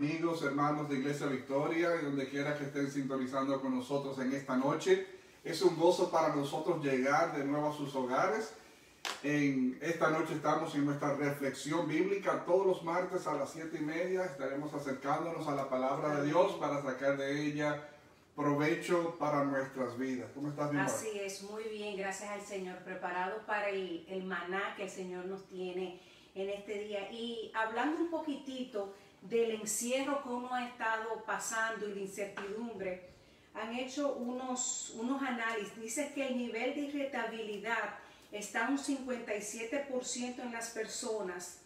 Amigos, hermanos de Iglesia Victoria, y donde quiera que estén sintonizando con nosotros en esta noche, es un gozo para nosotros llegar de nuevo a sus hogares. En esta noche estamos en nuestra reflexión bíblica. Todos los martes a las 7:30 estaremos acercándonos a la palabra de Dios para sacar de ella provecho para nuestras vidas. ¿Cómo estás, mi amor? Así es, muy bien, gracias al Señor, preparado para el maná que el Señor nos tiene en este día. Y hablando un poquitito del encierro que uno ha estado pasando y de incertidumbre, han hecho unos análisis. Dice que el nivel de irritabilidad está un 57% en las personas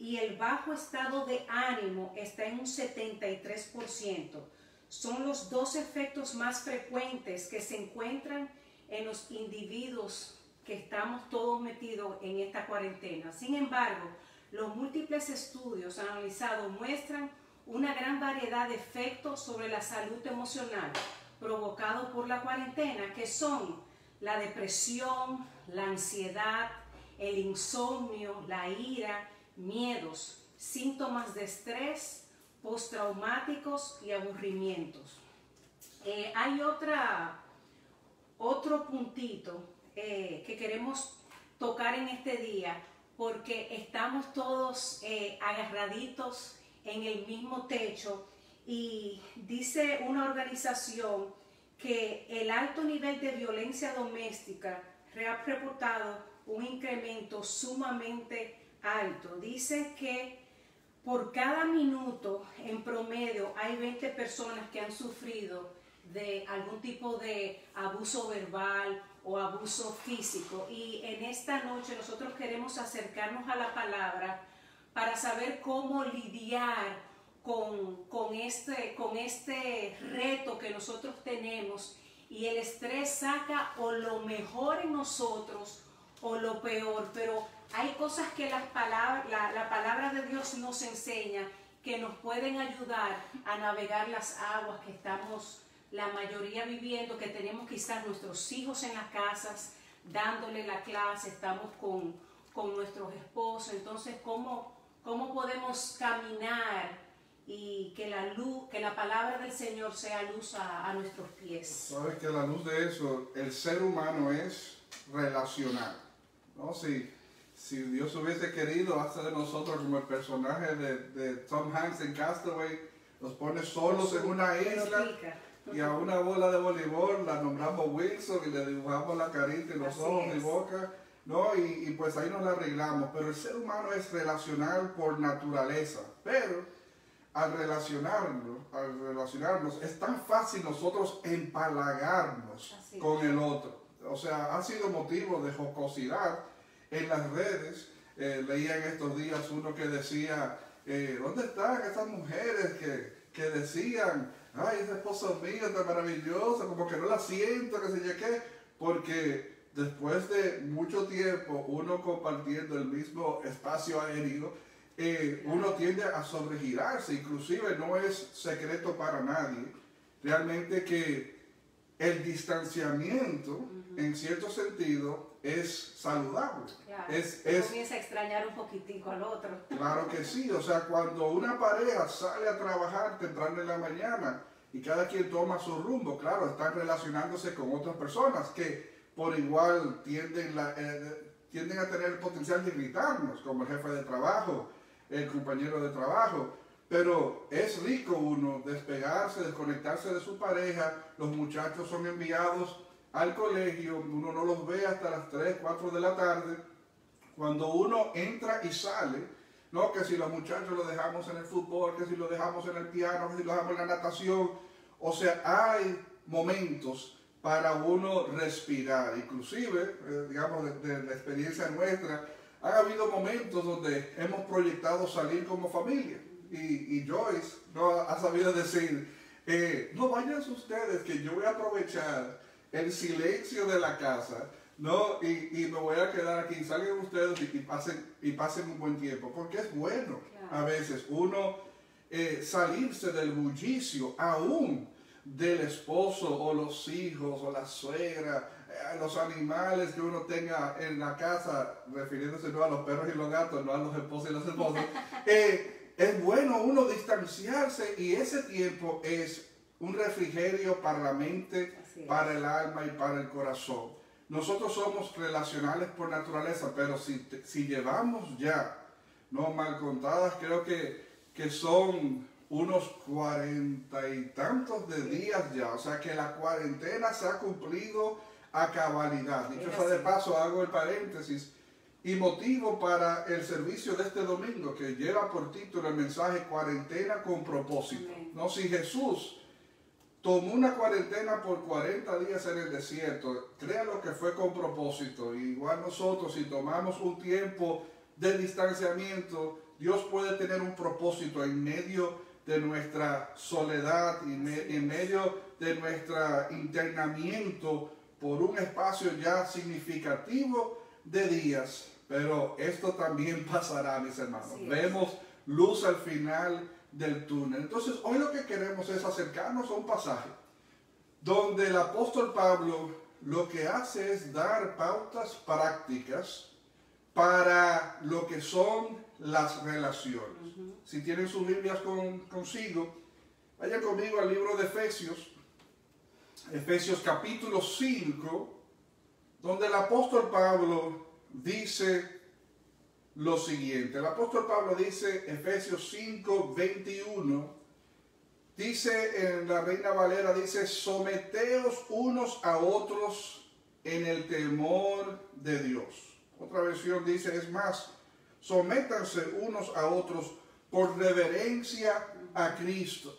y el bajo estado de ánimo está en un 73%. Son los dos efectos más frecuentes que se encuentran en los individuos que estamos todos metidos en esta cuarentena. Sin embargo, los múltiples estudios analizados muestran una gran variedad de efectos sobre la salud emocional provocados por la cuarentena, que son la depresión, la ansiedad, el insomnio, la ira, miedos, síntomas de estrés, postraumáticos y aburrimientos. Hay otro puntito que queremos tocar en este día, porque estamos todos agarraditos en el mismo techo, y dice una organización que el alto nivel de violencia doméstica ha reportado un incremento sumamente alto. Dice que por cada minuto en promedio hay 20 personas que han sufrido de algún tipo de abuso verbal o abuso físico. Y en esta noche nosotros queremos acercarnos a la palabra para saber cómo lidiar con este reto que nosotros tenemos. Y el estrés saca o lo mejor en nosotros o lo peor, pero hay cosas que la palabra de Dios nos enseña que nos pueden ayudar a navegar las aguas que estamos la mayoría viviendo, que tenemos quizás nuestros hijos en las casas dándole la clase, estamos con nuestros esposos. Entonces, ¿cómo podemos caminar y que la palabra del Señor sea luz a nuestros pies? Sabes que a la luz de eso, el ser humano es relacional, ¿no? Si Dios hubiese querido hacer de nosotros como el personaje de Tom Hanks en Castaway, nos pone solos en una isla y a una bola de voleibol la nombramos Wilson y le dibujamos la carita y los ojos y boca, ¿no? Y pues ahí nos la arreglamos. Pero el ser humano es relacional por naturaleza, pero al relacionarnos es tan fácil nosotros empalagarnos con el otro. O sea, ha sido motivo de jocosidad en las redes. Leía en estos días uno que decía, ¿dónde están estas mujeres que decían, ay, ese esposo mío está maravilloso, como que no la siento, que sé yo qué? Porque después de mucho tiempo uno compartiendo el mismo espacio aéreo, uno tiende a sobregirarse. Inclusive no es secreto para nadie realmente que el distanciamiento, en cierto sentido, es saludable. Claro, comienza a extrañar un poquitico al otro. Claro que sí. O sea, cuando una pareja sale a trabajar temprano en la mañana y cada quien toma su rumbo, claro, están relacionándose con otras personas que por igual tienden a tener el potencial de irritarnos, como el jefe de trabajo, el compañero de trabajo. Pero es rico uno despegarse, desconectarse de su pareja. Los muchachos son enviados al colegio, uno no los ve hasta las 3, 4 de la tarde. Cuando uno entra y sale, ¿no? Que si los muchachos los dejamos en el fútbol, que si los dejamos en el piano, que si los dejamos en la natación. O sea, hay momentos para uno respirar. Inclusive, digamos, de la experiencia nuestra, ha habido momentos donde hemos proyectado salir como familia. Y Joyce no ha sabido decir, no vayan ustedes, que yo voy a aprovechar el silencio de la casa, ¿no? Y me voy a quedar aquí, salgan ustedes y pasen un buen tiempo, porque es bueno a veces uno salirse del bullicio, aún del esposo o los hijos o la suegra, los animales que uno tenga en la casa, refiriéndose no a los perros y los gatos, no a los esposos y las esposas. es bueno uno distanciarse y ese tiempo es un refrigerio para la mente, para el alma y para el corazón. Nosotros somos relacionales por naturaleza, pero si llevamos ya, no mal contadas, creo que son unos 40 y tantos de días ya, o sea que la cuarentena se ha cumplido a cabalidad. Dicho sea de paso, hago el paréntesis y motivo para el servicio de este domingo que lleva por título el mensaje Cuarentena con propósito. No, si Jesús tomó una cuarentena por 40 días en el desierto, créanlo que fue con propósito. Igual nosotros, si tomamos un tiempo de distanciamiento, Dios puede tener un propósito en medio de nuestra soledad y en medio de nuestro internamiento por un espacio ya significativo de días. Pero esto también pasará, mis hermanos. Vemos luz al final del túnel. Entonces, hoy lo que queremos es acercarnos a un pasaje donde el apóstol Pablo lo que hace es dar pautas prácticas para lo que son las relaciones. Si tienen sus Biblias consigo, vayan conmigo al libro de Efesios, Efesios capítulo 5, donde el apóstol Pablo dice lo siguiente. El apóstol Pablo dice, Efesios 5, 21, dice en la Reina Valera, dice, someteos unos a otros en el temor de Dios. Otra versión dice, es más, sométanse unos a otros por reverencia a Cristo.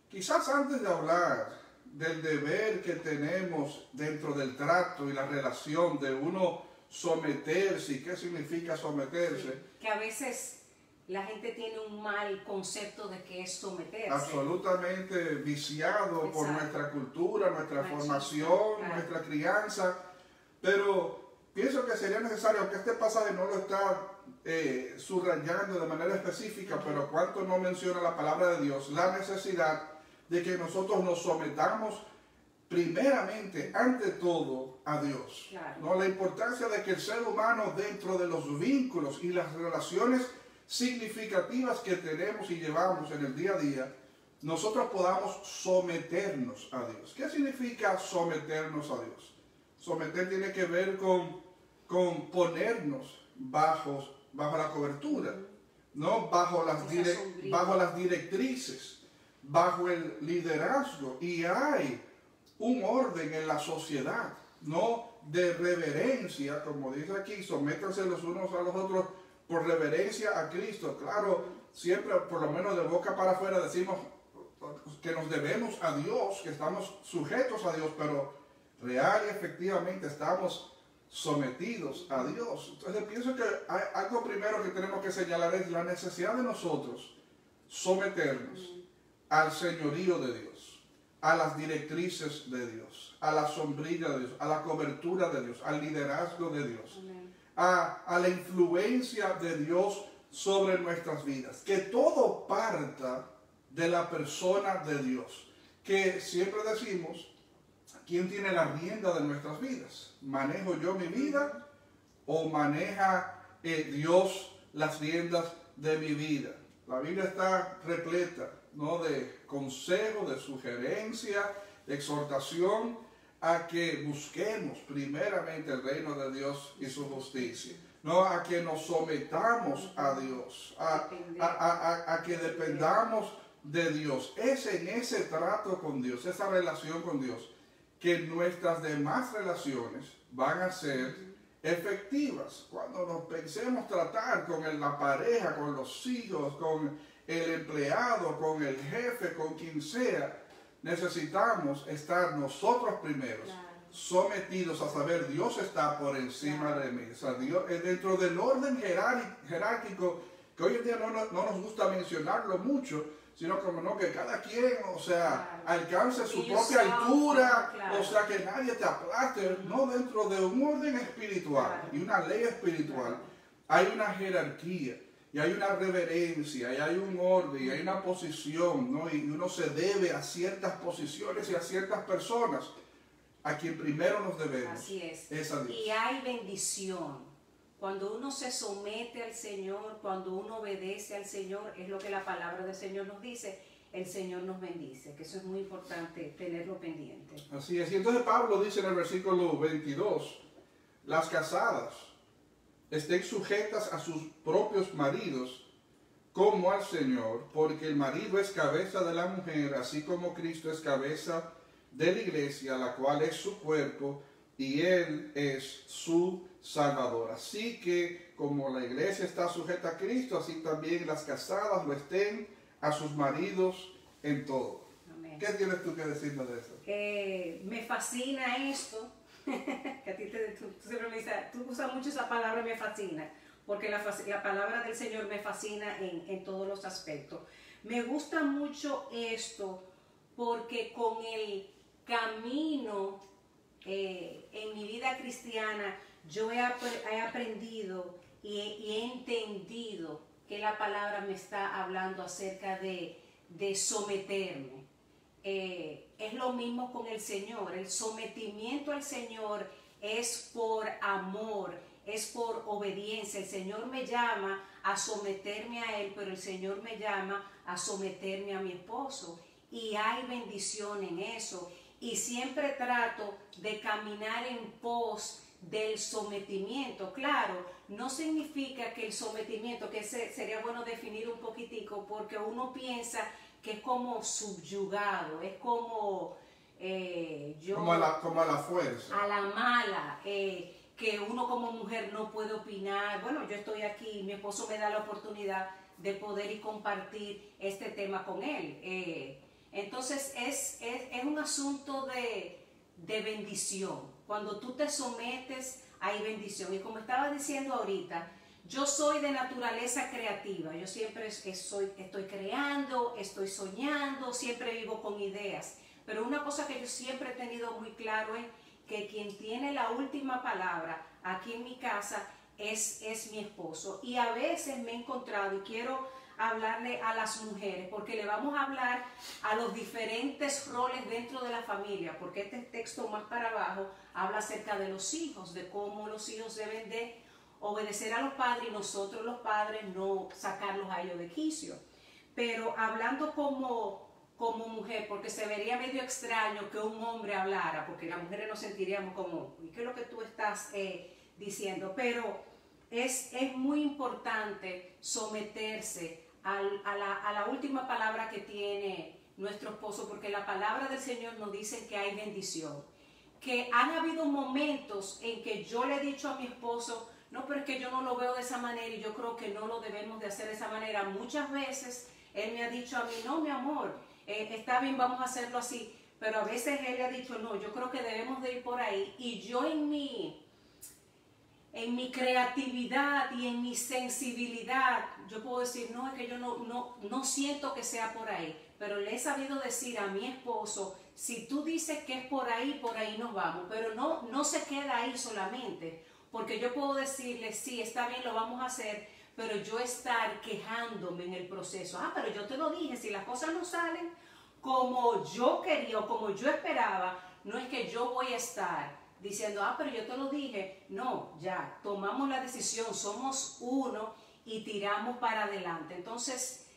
Quizás antes de hablar del deber que tenemos dentro del trato y la relación de uno someterse, ¿y qué significa someterse? Sí, que a veces la gente tiene un mal concepto de qué es someterse. Absolutamente viciado por nuestra cultura, nuestra formación, nuestra crianza, pero pienso que sería necesario, aunque este pasaje no lo está subrayando de manera específica, pero cuánto no menciona la palabra de Dios, la necesidad de que nosotros nos sometamos primeramente, ante todo, a Dios. Claro. ¿No? La importancia de que el ser humano, dentro de los vínculos y las relaciones significativas que tenemos y llevamos en el día a día, nosotros podamos someternos a Dios. ¿Qué significa someternos a Dios? Someter tiene que ver con ponernos bajo la cobertura, ¿no? bajo las directrices, bajo el liderazgo. Y hay un orden en la sociedad, no de reverencia, como dice aquí, sométanse los unos a los otros por reverencia a Cristo. Claro, siempre, por lo menos de boca para afuera, decimos que nos debemos a Dios, que estamos sujetos a Dios, pero real y efectivamente estamos sometidos a Dios. Entonces pienso que algo primero que tenemos que señalar es la necesidad de nosotros someternos al señorío de Dios, a las directrices de Dios, a la sombrilla de Dios, a la cobertura de Dios, al liderazgo de Dios, a la influencia de Dios sobre nuestras vidas. Que todo parta de la persona de Dios, que siempre decimos, ¿quién tiene la rienda de nuestras vidas? ¿Manejo yo mi vida o maneja Dios las riendas de mi vida? La Biblia está repleta, ¿no?, de consejo, de sugerencia, de exhortación a que busquemos primeramente el reino de Dios y su justicia, no a que nos sometamos a Dios, a que dependamos de Dios. Es en ese trato con Dios, esa relación con Dios, que nuestras demás relaciones van a ser efectivas. Cuando nos pensemos tratar con la pareja, con los hijos, con el empleado, con el jefe, con quien sea, necesitamos estar nosotros primeros, sometidos a saber Dios está por encima de mí. O sea, Dios es dentro del orden jerárquico, que hoy en día no nos gusta mencionarlo mucho, sino como no, que cada quien, o sea, alcance su propia altura, o sea, que nadie te aplaste, no, dentro de un orden espiritual y una ley espiritual, hay una jerarquía, y hay una reverencia, y hay un orden, y hay una posición, ¿no? Y uno se debe a ciertas posiciones y a ciertas personas, a quien primero nos debemos. Así es. Es a Dios. Y hay bendición Cuando uno se somete al Señor, cuando uno obedece al Señor, es lo que la palabra del Señor nos dice, el Señor nos bendice, que eso es muy importante tenerlo pendiente. Así es. Y entonces Pablo dice en el versículo 22, las casadas estén sujetas a sus propios maridos como al Señor, porque el marido es cabeza de la mujer, así como Cristo es cabeza de la iglesia, la cual es su cuerpo, y Él es su Salvador. Así que como la iglesia está sujeta a Cristo, así también las casadas lo estén a sus maridos en todo. Amén. ¿Qué tienes tú que decirme de eso? Me fascina esto, que a ti tú usas mucho esa palabra, me fascina, porque la palabra del Señor me fascina en todos los aspectos. Me gusta mucho esto porque con el camino en mi vida cristiana yo he aprendido y he entendido que la palabra me está hablando acerca de someterme. Es lo mismo con el Señor. El sometimiento al Señor es por amor, es por obediencia. El Señor me llama a someterme a Él, pero el Señor me llama a someterme a mi esposo. Y hay bendición en eso. Y siempre trato de caminar en pos del sometimiento. Claro, no significa que el sometimiento, que sería bueno definir un poquitico, porque uno piensa que es como subyugado, es como como a la fuerza. A la mala, que uno como mujer no puede opinar. Bueno, yo estoy aquí, mi esposo me da la oportunidad de poder y compartir este tema con él. Entonces es un asunto de bendición. Cuando tú te sometes hay bendición. Y como estaba diciendo ahorita, yo soy de naturaleza creativa. Yo siempre estoy creando, estoy soñando, siempre vivo con ideas. Pero una cosa que yo siempre he tenido muy claro es que quien tiene la última palabra aquí en mi casa es mi esposo. Y a veces me he encontrado, y quiero hablarle a las mujeres, porque le vamos a hablar a los diferentes roles dentro de la familia, porque este texto más para abajo habla acerca de los hijos, de cómo los hijos deben de obedecer a los padres y nosotros los padres no sacarlos a ellos de quicio. Pero hablando como mujer, porque se vería medio extraño que un hombre hablara, porque las mujeres nos sentiríamos como, ¿y qué es lo que tú estás diciendo? Pero es muy importante someterse a la última palabra que tiene nuestro esposo, porque la palabra del Señor nos dice que hay bendición. Que han habido momentos en que yo le he dicho a mi esposo, no, pero es que yo no lo veo de esa manera y yo creo que no lo debemos de hacer de esa manera. Muchas veces él me ha dicho a mí, no, mi amor, está bien, vamos a hacerlo así. Pero a veces él le ha dicho, no, yo creo que debemos de ir por ahí. Y yo en mi creatividad y en mi sensibilidad, yo puedo decir, no, es que yo no siento que sea por ahí. Pero le he sabido decir a mi esposo, si tú dices que es por ahí nos vamos. Pero no se queda ahí solamente. Porque yo puedo decirle, sí, está bien, lo vamos a hacer, pero yo estar quejándome en el proceso. Pero yo te lo dije, si las cosas no salen como yo quería o como yo esperaba, no es que yo voy a estar diciendo, pero yo te lo dije. No, ya, tomamos la decisión, somos uno y tiramos para adelante. Entonces,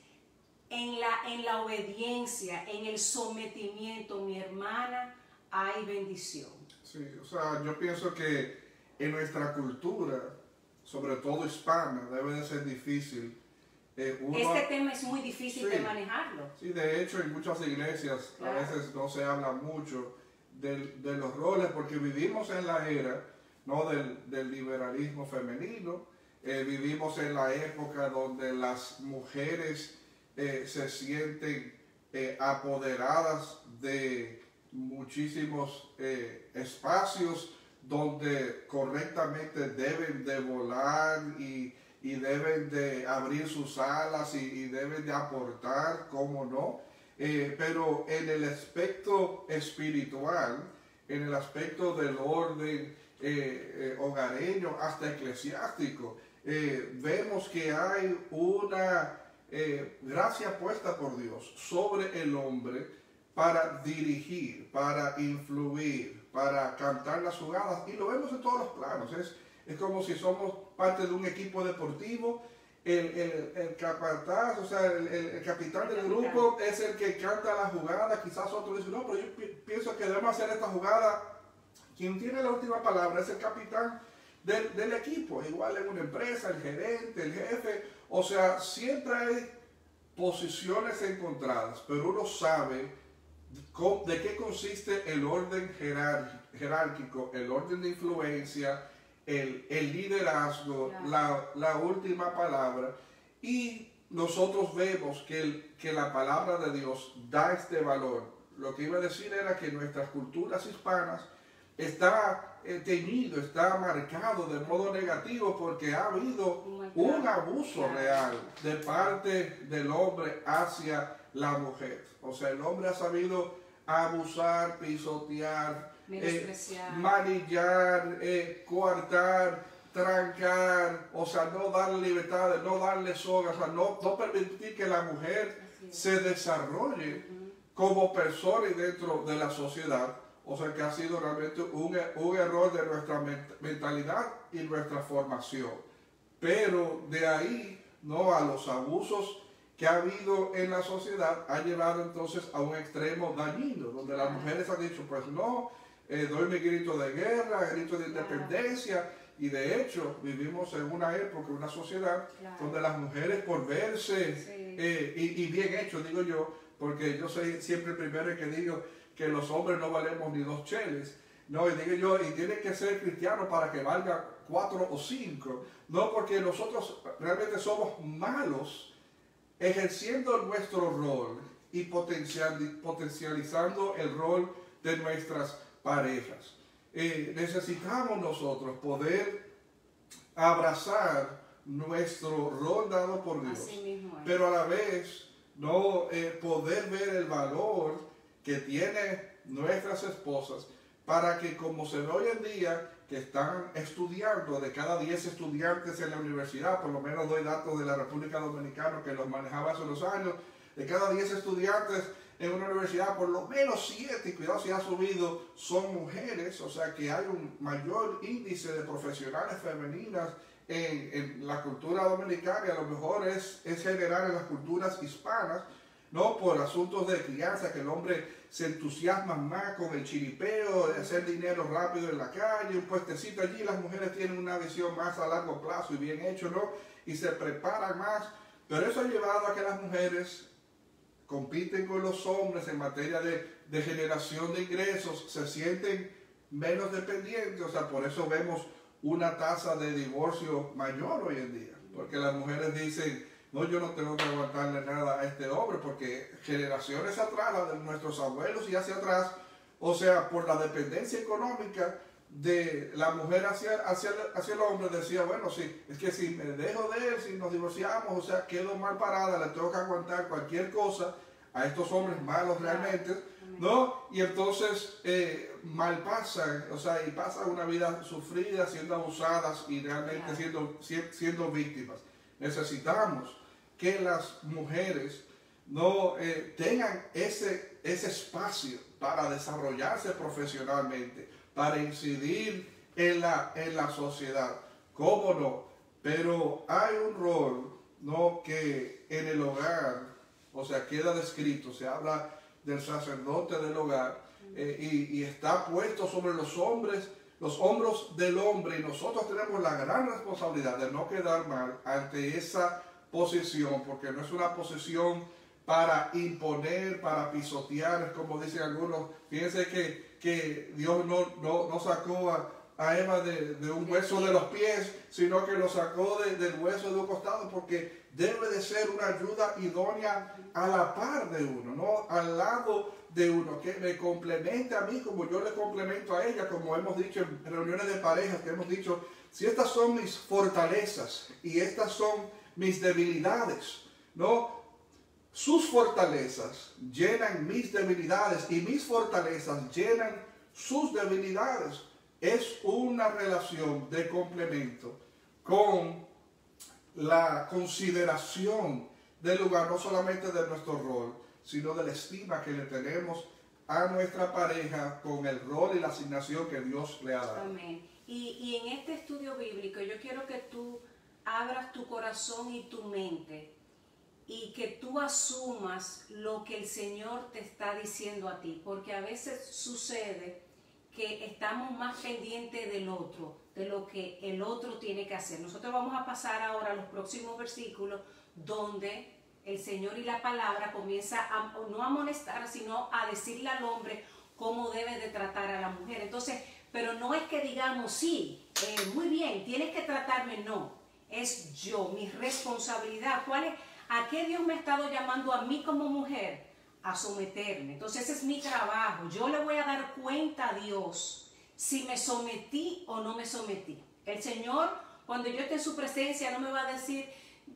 en la obediencia, en el sometimiento, mi hermana, hay bendición. Sí, o sea, yo pienso que en nuestra cultura, sobre todo hispana, debe de ser difícil. Este tema es muy difícil de manejarlo. Sí, de hecho en muchas iglesias a veces no se habla mucho de los roles, porque vivimos en la era, ¿no?, del liberalismo femenino. Vivimos en la época donde las mujeres se sienten apoderadas de muchísimos espacios donde correctamente deben de volar y deben de abrir sus alas y deben de aportar, cómo no. Pero en el aspecto espiritual, en el aspecto del orden hogareño, hasta eclesiástico, vemos que hay una gracia puesta por Dios sobre el hombre para dirigir, para influir, para cantar las jugadas, y lo vemos en todos los planos. Es como si somos parte de un equipo deportivo, el capataz, o sea, el capitán del grupo es el que canta la jugada. Quizás otro dice, no, pero yo pienso que debemos hacer esta jugada. Quien tiene la última palabra es el capitán del equipo. Igual en una empresa, el gerente, el jefe. O sea, siempre hay posiciones encontradas, pero uno sabe de qué consiste el orden jerárquico, el orden de influencia, el liderazgo, la última palabra. Y nosotros vemos que la palabra de Dios da este valor. Lo que iba a decir era que nuestras culturas hispanas está teñido, está marcado de modo negativo porque ha habido un abuso real de parte del hombre hacia la mujer. O sea, el hombre ha sabido abusar, pisotear, manillar, coartar, trancar, o sea, no darle libertad, no darle soga, o sea, no permitir que la mujer se desarrolle como persona y dentro de la sociedad. O sea, que ha sido realmente un error de nuestra mentalidad y nuestra formación. Pero de ahí, no, a los abusos que ha habido en la sociedad, ha llevado entonces a un extremo dañino, donde las mujeres han dicho, pues no, doy mi grito de guerra, grito de independencia, y de hecho vivimos en una época, una sociedad, donde las mujeres por verse, y bien hecho, digo yo, porque yo soy siempre el primero que digo que los hombres no valemos ni 2 cheles, no, y digo yo, y tiene que ser cristiano para que valga 4 o 5, no, porque nosotros realmente somos malos ejerciendo nuestro rol y potencializando el rol de nuestras parejas. Necesitamos nosotros poder abrazar nuestro rol dado por Dios, pero a la vez no poder ver el valor que tienen nuestras esposas para que, como se ve hoy en día, que están estudiando, de cada 10 estudiantes en la universidad, por lo menos doy datos de la República Dominicana que los manejaba hace unos años, de cada 10 estudiantes en una universidad, por lo menos 7, y cuidado si ha subido, son mujeres. O sea que hay un mayor índice de profesionales femeninas en la cultura dominicana, y a lo mejor es general en las culturas hispanas, no por asuntos de crianza, que el hombre se entusiasma más con el chiripeo, de hacer dinero rápido en la calle, un puestecito allí. Las mujeres tienen una visión más a largo plazo y bien hecho, ¿no? Y se preparan más. Pero eso ha llevado a que las mujeres compiten con los hombres en materia de generación de ingresos, se sienten menos dependientes. O sea, por eso vemos una tasa de divorcio mayor hoy en día, porque las mujeres dicen, no, yo no tengo que aguantarle nada a este hombre, porque generaciones atrás, la de nuestros abuelos y hacia atrás, o sea, por la dependencia económica de la mujer hacia el hombre, decía, bueno, sí, es que si me dejo de él, si nos divorciamos, o sea, quedo mal parada, le tengo que aguantar cualquier cosa a estos hombres malos realmente, ¿no? Y entonces mal pasan, o sea, y pasan una vida sufrida, siendo abusadas y realmente siendo víctimas. Necesitamos que las mujeres no tengan ese espacio para desarrollarse profesionalmente, para incidir en la sociedad. ¿Cómo no? Pero hay un rol, ¿no?, que en el hogar, o sea, queda descrito, se habla del sacerdote del hogar, y está puesto sobre los hombros del hombre, y nosotros tenemos la gran responsabilidad de no quedar mal ante esa posición, porque no es una posición para imponer, para pisotear, como dicen algunos. Fíjense que Dios no sacó a Eva de un hueso de los pies, sino que lo sacó del hueso de un costado, porque debe de ser una ayuda idónea a la par de uno, no al lado de uno, que me complemente a mí como yo le complemento a ella, como hemos dicho en reuniones de parejas, que hemos dicho, si estas son mis fortalezas y estas son mis debilidades, ¿no? Sus fortalezas llenan mis debilidades y mis fortalezas llenan sus debilidades. Es una relación de complemento con la consideración del lugar, no solamente de nuestro rol, sino de la estima que le tenemos a nuestra pareja con el rol y la asignación que Dios le ha dado. Amén. y en este estudio bíblico yo quiero que tú abras tu corazón y tu mente y que tú asumas lo que el Señor te está diciendo a ti, porque a veces sucede que estamos más pendientes del otro, de lo que el otro tiene que hacer. Nosotros vamos a pasar ahora a los próximos versículos donde el Señor y la palabra comienza a, no a amonestar, sino a decirle al hombre cómo debe de tratar a la mujer. Entonces, pero no es que digamos, sí, muy bien, tienes que tratarme, no. Es yo, mi responsabilidad. ¿Cuál es? ¿A qué Dios me ha estado llamando a mí como mujer? A someterme. Entonces ese es mi trabajo. Yo le voy a dar cuenta a Dios si me sometí o no me sometí. El Señor, cuando yo esté en su presencia, no me va a decir,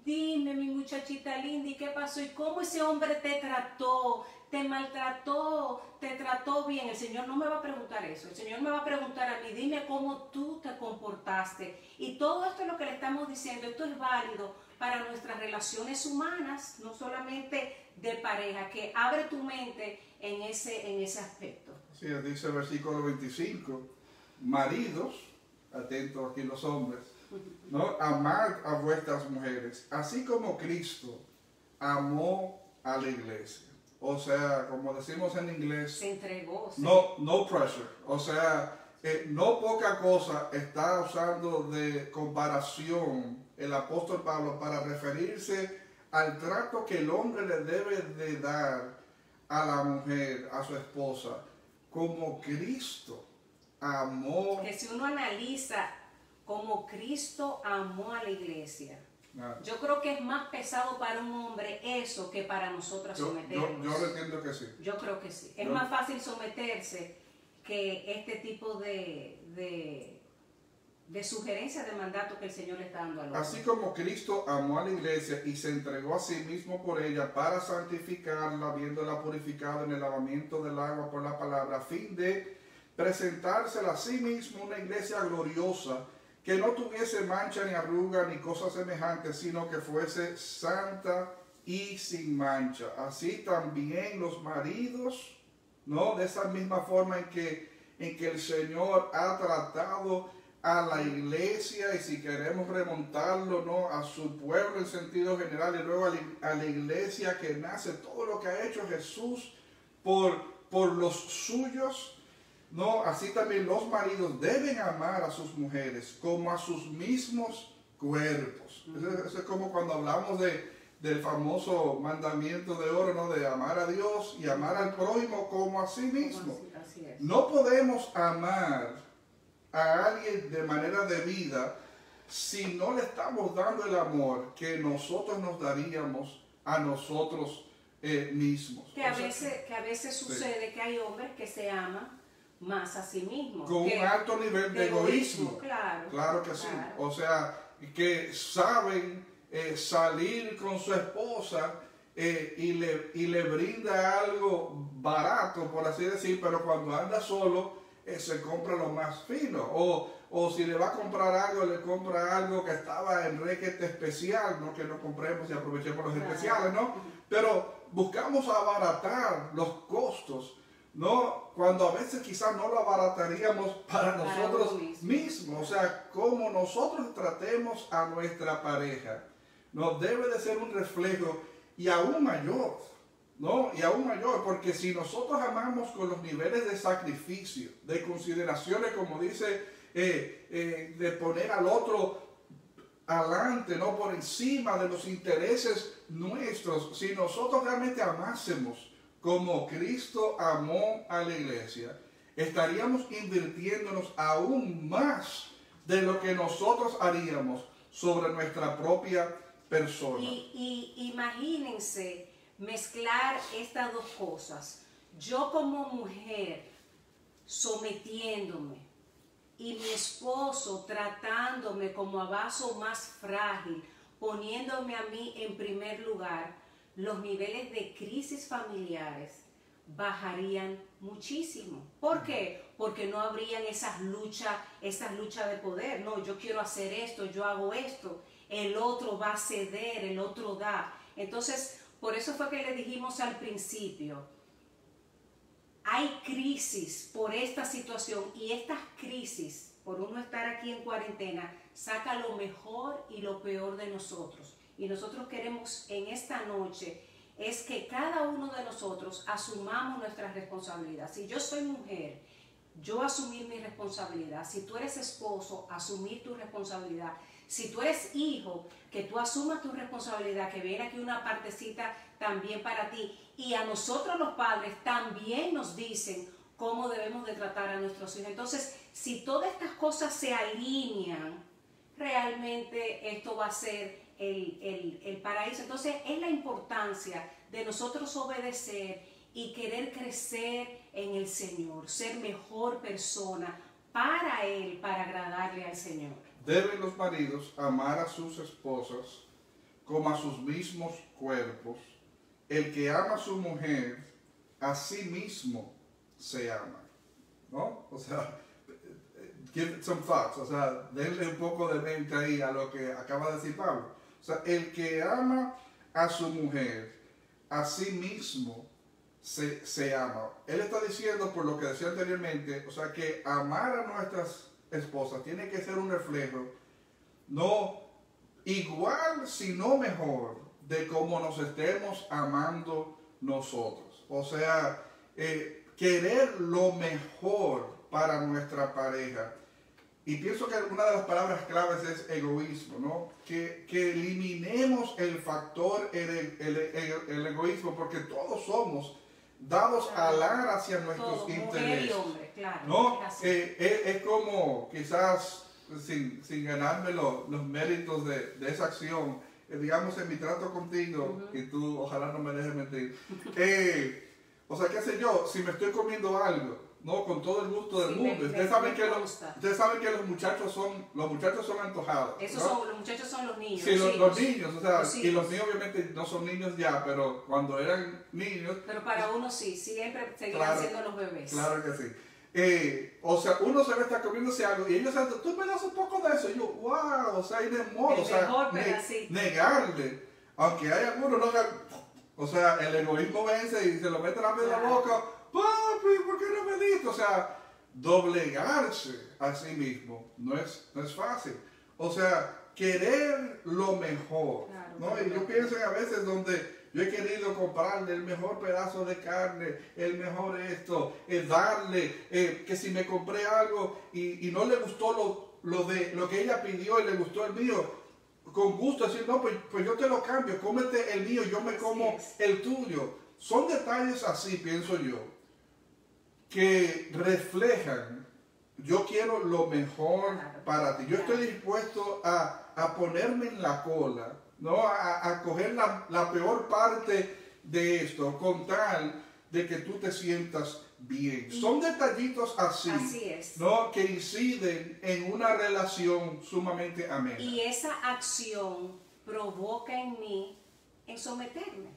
dime mi muchachita linda, ¿y qué pasó? ¿Y cómo ese hombre te trató? ¿Te maltrató? ¿Te trató bien? El Señor no me va a preguntar eso. El Señor me va a preguntar a mí, dime cómo tú te comportaste. Y todo esto es lo que le estamos diciendo. Esto es válido para nuestras relaciones humanas, no solamente de pareja, que abre tu mente en ese aspecto. Sí, dice el versículo 25, maridos, atentos aquí los hombres, ¿no? Amad a vuestras mujeres, así como Cristo amó a la iglesia. O sea, como decimos en inglés, se entregó. Sí. No pressure. O sea, no poca cosa está usando de comparación el apóstol Pablo para referirse al trato que el hombre le debe de dar a la mujer, a su esposa, como Cristo amó. Que si uno analiza como Cristo amó a la iglesia, yo creo que es más pesado para un hombre eso que para nosotras someternos. Yo entiendo que sí. Yo creo que sí. Es más fácil someterse que este tipo de sugerencias de mandato que el Señor le está dando al hombre. Así como Cristo amó a la iglesia y se entregó a sí mismo por ella para santificarla, habiéndola purificado en el lavamiento del agua por la palabra, a fin de presentársela a sí mismo una iglesia gloriosa, que no tuviese mancha ni arruga ni cosa semejante, sino que fuese santa y sin mancha. Así también los maridos, ¿no? De esa misma forma en que el Señor ha tratado a la iglesia, y si queremos remontarlo, ¿no?, a su pueblo en sentido general, y luego a la iglesia que nace, todo lo que ha hecho Jesús por los suyos, ¿no? Así también los maridos deben amar a sus mujeres como a sus mismos cuerpos. Eso es como cuando hablamos del famoso mandamiento de oro, ¿no?, de amar a Dios y amar al prójimo como a sí mismo. Así es. No podemos amar a alguien de manera debida si no le estamos dando el amor que nosotros nos daríamos a nosotros mismos. Que a veces sucede, sí, que hay hombres que se aman más a sí mismos. Con un alto nivel de egoísmo. Claro. Claro que sí. O sea, que saben salir con su esposa y le brinda algo barato, por así decir, pero cuando anda solo se compra lo más fino. O si le va a comprar algo, le compra algo que estaba en requete especial, no que no compremos y aprovechemos los especiales, ¿no? Pero buscamos abaratar los costos, ¿no? Cuando a veces quizás no lo abarataríamos para nosotros mismos. O sea, como nosotros tratemos a nuestra pareja, nos debe de ser un reflejo y aún mayor, ¿no? Y aún mayor, porque si nosotros amamos con los niveles de sacrificio, de consideraciones, como dice, de poner al otro adelante, no por encima de los intereses nuestros, si nosotros realmente amásemos como Cristo amó a la iglesia, estaríamos invirtiéndonos aún más de lo que nosotros haríamos sobre nuestra propia persona. Y imagínense mezclar estas dos cosas. Yo como mujer sometiéndome y mi esposo tratándome como a vaso más frágil, poniéndome a mí en primer lugar, los niveles de crisis familiares bajarían muchísimo. ¿Por qué? Porque no habrían esas luchas de poder. No, yo quiero hacer esto, yo hago esto, el otro va a ceder, el otro da. Entonces, por eso fue que le dijimos al principio, hay crisis por esta situación, y estas crisis por uno estar aquí en cuarentena, saca lo mejor y lo peor de nosotros. Y nosotros queremos en esta noche es que cada uno de nosotros asumamos nuestra responsabilidad. Si yo soy mujer, yo asumir mi responsabilidad. Si tú eres esposo, asumir tu responsabilidad. Si tú eres hijo, que tú asumas tu responsabilidad, que viene aquí una partecita también para ti. Y a nosotros los padres también nos dicen cómo debemos de tratar a nuestros hijos. Entonces, si todas estas cosas se alinean, realmente esto va a ser el paraíso. Entonces, es la importancia de nosotros obedecer y querer crecer en el Señor, ser mejor persona para Él, para agradarle al Señor. Deben los maridos amar a sus esposas como a sus mismos cuerpos. El que ama a su mujer, a sí mismo se ama. ¿No? O sea, give some thoughts. O sea, denle un poco de mente ahí a lo que acaba de decir Pablo. O sea, el que ama a su mujer, a sí mismo se ama. Él está diciendo, por lo que decía anteriormente, o sea, que amar a nuestras esposas tiene que ser un reflejo, no igual, sino mejor, de cómo nos estemos amando nosotros. O sea, querer lo mejor para nuestra pareja. Y pienso que una de las palabras claves es egoísmo, ¿no? Que eliminemos el factor, el egoísmo, porque todos somos dados a alar hacia nuestros todo, intereses. mujer y hombre, claro, ¿No? es así. Es como, quizás, sin ganarme los méritos de esa acción, digamos en mi trato contigo, y tú ojalá no me dejes mentir, o sea, qué sé yo, si me estoy comiendo algo, ¿no? Con todo el gusto del mundo. Ustedes saben que los muchachos son antojados. Los muchachos son los niños. Sí, los niños, o sea, los y los niños obviamente no son niños ya, pero cuando eran niños. Pero para uno sí, siempre seguirán siendo los bebés. Claro que sí. O sea, uno se ve está comiéndose algo y ellos dicen, tú me das un poco de eso. Y yo, wow, o sea, hay de modo, o sea, negarle. Aunque hay algunos, no, o sea, el egoísmo vence y se lo mete la en la boca. Papi, ¿por qué no me diste? O sea, doblegarse a sí mismo no es fácil. O sea, querer lo mejor, claro, ¿no? Y yo pienso en a veces donde yo he querido comprarle el mejor pedazo de carne, el mejor esto, darle, que si me compré algo y no le gustó lo que ella pidió y le gustó el mío, con gusto decir, no, pues yo te lo cambio, cómete el mío, yo me como el tuyo. Son detalles así, pienso yo, que reflejan, yo quiero lo mejor para ti. Yo estoy dispuesto a ponerme en la cola, ¿no? A coger la peor parte de esto, con tal de que tú te sientas bien. Son detallitos así ¿no? Que inciden en una relación sumamente amena. Y esa acción provoca en mí en someterme,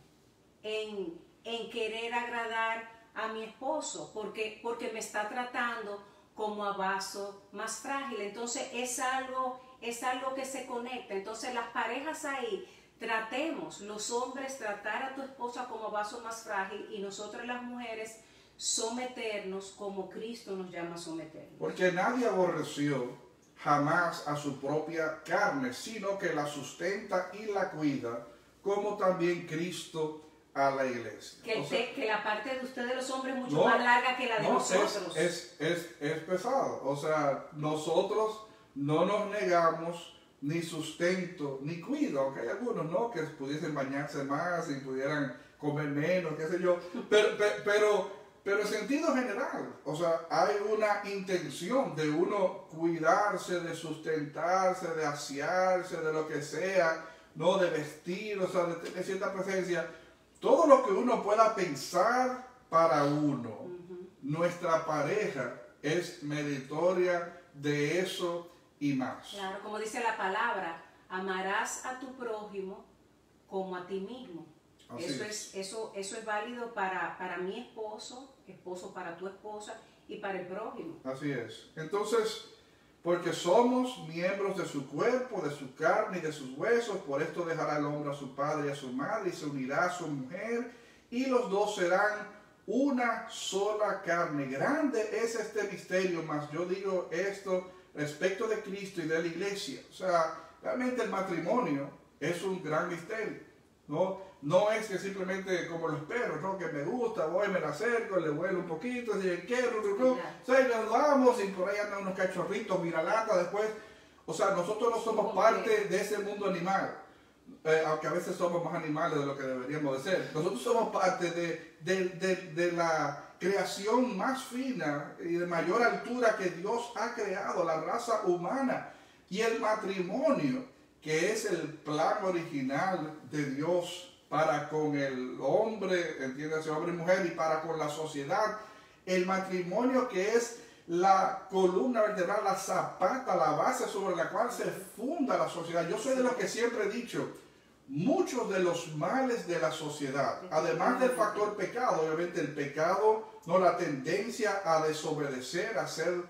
en querer agradar a mi esposo, porque me está tratando como a vaso más frágil. Entonces es algo que se conecta. Entonces las parejas ahí, tratemos, los hombres tratar a tu esposa como vaso más frágil y nosotros las mujeres someternos como Cristo nos llama a someternos. Porque nadie aborreció jamás a su propia carne, sino que la sustenta y la cuida, como también Cristo a la iglesia. Que la parte de ustedes los hombres es mucho más larga que la de nosotros. Es pesado. O sea, nosotros no nos negamos ni sustento, ni cuido, aunque hay algunos, ¿no? Que pudiesen bañarse más y pudieran comer menos, qué sé yo. Pero en sentido general, o sea, hay una intención de uno cuidarse, de sustentarse, de asearse, de lo que sea, ¿no? De vestir, o sea, de tener cierta presencia. Todo lo que uno pueda pensar para uno, nuestra pareja es meritoria de eso y más. Claro, como dice la palabra, amarás a tu prójimo como a ti mismo. Eso es válido para mi esposo para tu esposa y para el prójimo. Así es. Entonces, porque somos miembros de su cuerpo, de su carne y de sus huesos, por esto dejará el hombre a su padre y a su madre y se unirá a su mujer y los dos serán una sola carne. Grande es este misterio, mas yo digo esto respecto de Cristo y de la iglesia. O sea, realmente el matrimonio es un gran misterio, ¿no? No es que simplemente como los perros, ¿no? Que me gusta, voy, me la acerco, le vuelo un poquito, y ¿qué? O sea, y nos vamos y por ahí andan unos cachorritos, miralata después. O sea, nosotros no somos parte de ese mundo animal, aunque a veces somos más animales de lo que deberíamos de ser. Nosotros somos parte de la creación más fina y de mayor altura que Dios ha creado, la raza humana. Y el matrimonio, que es el plan original de Dios para con el hombre, entiéndase, hombre y mujer, y para con la sociedad. El matrimonio, que es la columna vertebral, la zapata, la base sobre la cual se funda la sociedad. Yo soy de los que siempre he dicho, muchos de los males de la sociedad, además del factor pecado, obviamente el pecado, no, la tendencia a desobedecer, a ser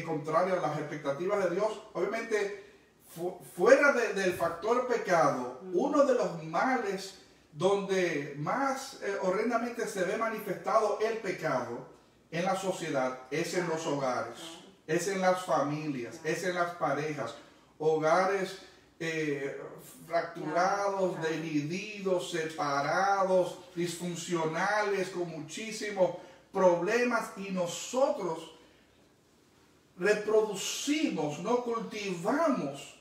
contrario a las expectativas de Dios, obviamente fuera del factor pecado, uno de los males donde más horrendamente se ve manifestado el pecado en la sociedad es en los hogares, es en las familias, es en las parejas, hogares fracturados, divididos, separados, disfuncionales, con muchísimos problemas, y nosotros reproducimos, no cultivamos,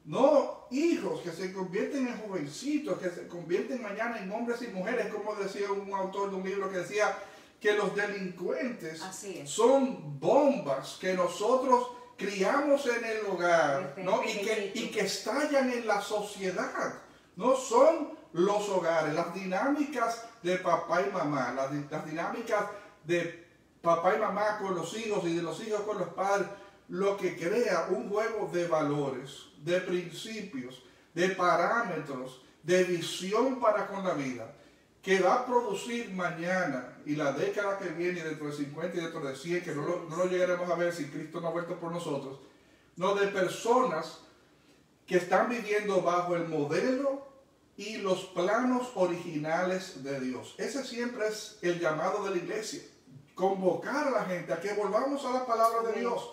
no hijos que se convierten en jovencitos, que se convierten mañana en hombres y mujeres, como decía un autor de un libro que decía que los delincuentes son bombas que nosotros criamos en el hogar, ¿no? y que estallan en la sociedad. No son los hogares, las dinámicas de papá y mamá, las dinámicas de papá y mamá con los hijos y de los hijos con los padres, lo que crea un juego de valores, de principios, de parámetros, de visión para con la vida, que va a producir mañana y la década que viene, dentro de 50 y dentro de 100, que no lo llegaremos a ver si Cristo no ha vuelto por nosotros, no, de personas que están viviendo bajo el modelo y los planos originales de Dios. Ese siempre es el llamado de la iglesia, convocar a la gente a que volvamos a la palabra de Dios,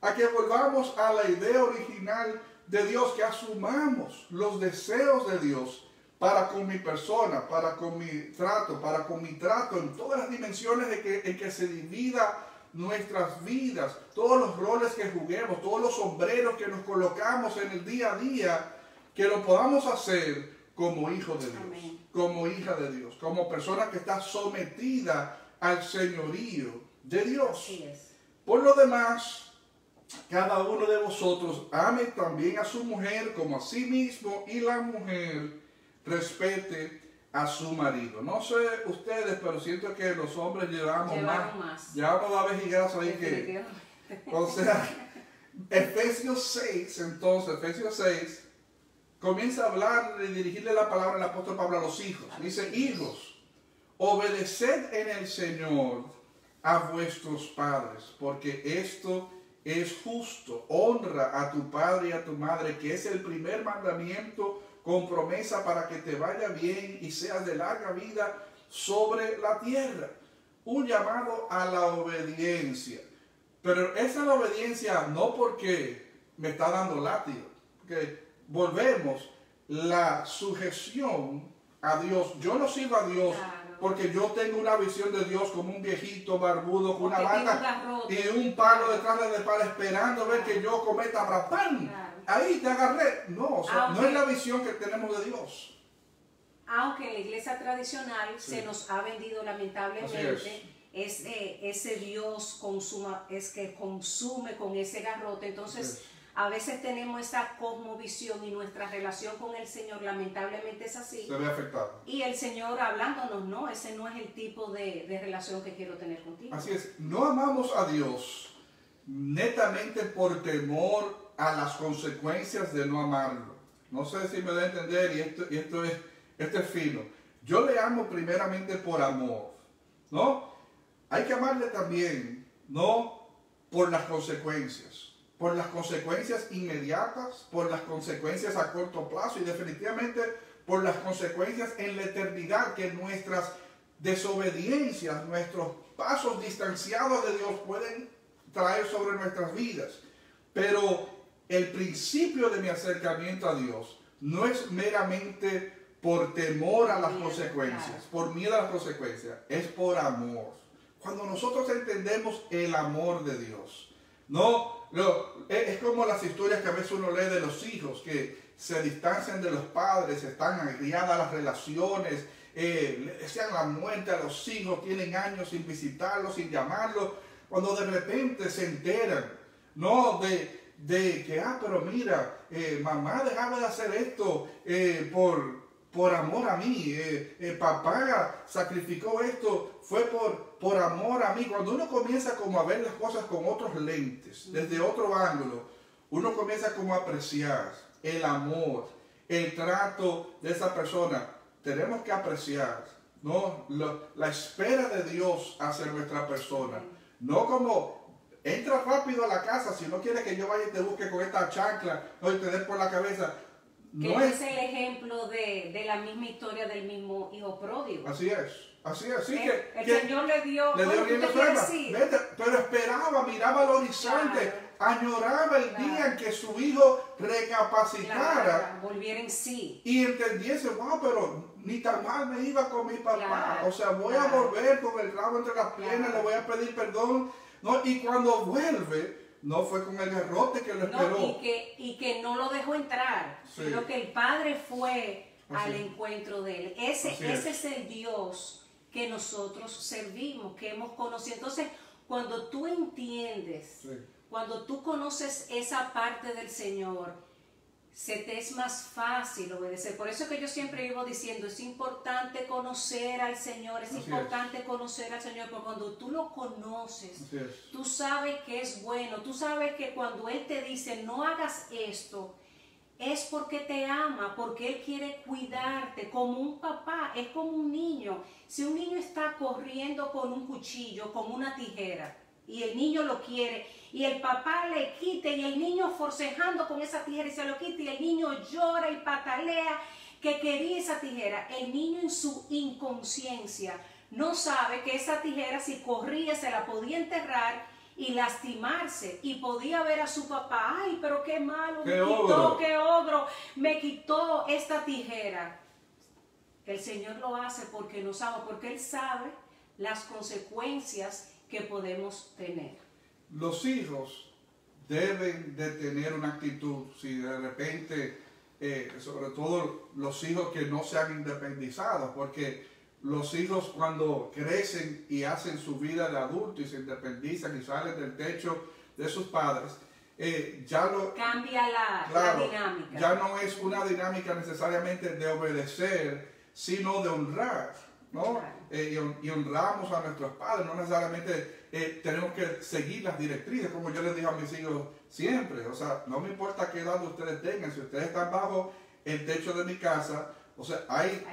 a que volvamos a la idea original de Dios, que asumamos los deseos de Dios para con mi persona, para con mi trato, en todas las dimensiones en que se divida nuestras vidas, todos los roles que juguemos, todos los sombreros que nos colocamos en el día a día, que lo podamos hacer como hijo de Dios, amén, como hija de Dios, como persona que está sometida al señorío de Dios. Así es. Por lo demás, cada uno de vosotros ame también a su mujer como a sí mismo, y la mujer respete a su marido. No sé ustedes, pero siento que los hombres llevamos más vejigazo ahí que... O sea, Efesios 6, entonces, Efesios 6, comienza a hablar y dirigirle la palabra al apóstol Pablo a los hijos. Dice, hijos, obedeced en el Señor a vuestros padres, porque esto es justo. Honra a tu padre y a tu madre, que es el primer mandamiento con promesa para que te vaya bien y seas de larga vida sobre la tierra. Un llamado a la obediencia. Pero esa es la obediencia no porque me está dando látigo, porque volvemos, la sujeción a Dios. Yo no sirvo a Dios porque yo tengo una visión de Dios como un viejito barbudo con una banda y un palo detrás de la espalda esperando ver que yo cometa rapán. Ahí te agarré. No, o sea, no es la visión que tenemos de Dios. Aunque en la iglesia tradicional se nos ha vendido lamentablemente ese Dios que consume con ese garrote. Entonces a veces tenemos esa cosmovisión y nuestra relación con el Señor lamentablemente es así. Se ve afectada. Y el Señor hablándonos, no, ese no es el tipo de relación que quiero tener contigo. Así es, no amamos a Dios netamente por temor a las consecuencias de no amarlo. No sé si me da a entender, y esto es fino. Yo le amo primeramente por amor, ¿no? Hay que amarle también, no por las consecuencias inmediatas, por las consecuencias a corto plazo y definitivamente por las consecuencias en la eternidad que nuestras desobediencias, nuestros pasos distanciados de Dios pueden traer sobre nuestras vidas. Pero el principio de mi acercamiento a Dios no es meramente por temor a las consecuencias, por miedo a las consecuencias, es por amor. Cuando nosotros entendemos el amor de Dios, es como las historias que a veces uno lee de los hijos que se distancian de los padres, están agriadas las relaciones, le desean la muerte a los hijos, tienen años sin visitarlos, sin llamarlos, cuando de repente se enteran, ¿no? De que, pero mira, mamá dejaba de hacer esto por amor a mí, papá sacrificó esto, fue por amor a mí. Cuando uno comienza como a ver las cosas con otros lentes, desde otro ángulo, uno comienza como a apreciar el amor, el trato de esa persona. Tenemos que apreciar, ¿no? La espera de Dios hacia nuestra persona, no como entra rápido a la casa, si no quieres que yo vaya y te busque con esta chancla, no, y te dé por la cabeza. Que no es el ejemplo de la misma historia del mismo hijo pródigo. Así es. El Señor le dio rienda suelta, pero esperaba, miraba al horizonte, añoraba el día en que su hijo recapacitara, volviera en sí. Y entendiese, wow, pero ni tan mal me iba con mi papá. O sea, voy a volver con el rabo entre las piernas, le voy a pedir perdón. ¿No? Y cuando vuelve, no fue con el garrote que lo esperó. Y que no lo dejó entrar, sino que el Padre fue al encuentro de él. Ese es el Dios que nosotros servimos, que hemos conocido. Entonces, cuando tú entiendes, cuando tú conoces esa parte del Señor, se te es más fácil obedecer. Por eso que yo siempre vivo diciendo, es importante conocer al Señor, conocer al Señor, porque cuando tú lo conoces, tú sabes que es bueno, tú sabes que cuando Él te dice, no hagas esto, es porque te ama, porque Él quiere cuidarte, como un papá, es como un niño. Si un niño está corriendo con un cuchillo, con una tijera, y el niño lo quiere, y el papá le quita, y el niño forcejando con esa tijera y se lo quita, y el niño llora y patalea que quería esa tijera. El niño en su inconsciencia no sabe que esa tijera, si corría, se la podía enterrar y lastimarse, y podía ver a su papá, ay, pero qué malo, qué ogro, me quitó esta tijera. El Señor lo hace porque nos ama, porque Él sabe las consecuencias que podemos tener. Los hijos deben de tener una actitud, si de repente, sobre todo los hijos que no se han independizado, porque los hijos cuando crecen y hacen su vida de adulto y se independizan y salen del techo de sus padres, cambia la dinámica. Ya no es una dinámica necesariamente de obedecer, sino de honrar, ¿no? Claro. Y honramos a nuestros padres, no necesariamente tenemos que seguir las directrices, como yo les digo a mis hijos siempre. O sea, no me importa qué edad ustedes tengan, si ustedes están bajo el techo de mi casa, o sea, hay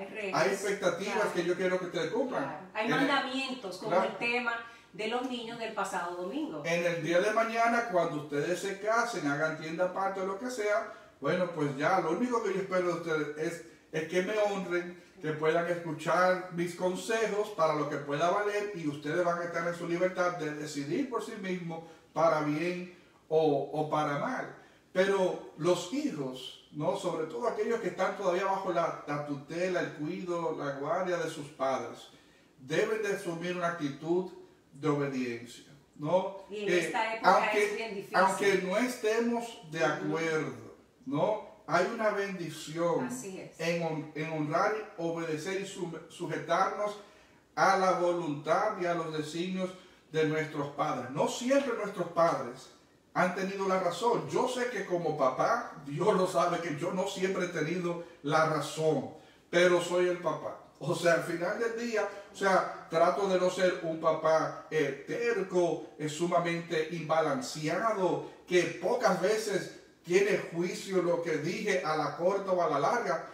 expectativas que yo quiero que ustedes cumplan. Claro. Hay mandamientos, como el tema de los niños del pasado domingo. En el día de mañana, cuando ustedes se casen, hagan tienda aparte o lo que sea, bueno, pues ya, lo único que yo espero de ustedes es que me honren, que puedan escuchar mis consejos para lo que pueda valer, y ustedes van a estar en su libertad de decidir por sí mismos para bien o para mal. Pero los hijos, ¿no? Sobre todo aquellos que están todavía bajo la tutela, el cuidado, la guardia de sus padres, deben de asumir una actitud de obediencia, ¿no? Y en esta época es bien difícil. Aunque no estemos de acuerdo, ¿no? Hay una bendición en honrar, obedecer y sujetarnos a la voluntad y a los designios de nuestros padres. No siempre nuestros padres han tenido la razón. Yo sé que como papá, Dios lo sabe, que yo no siempre he tenido la razón, pero soy el papá. O sea, al final del día, o sea, trato de no ser un papá terco, sumamente imbalanceado, que pocas veces tiene juicio lo que dije a la corta o a la larga.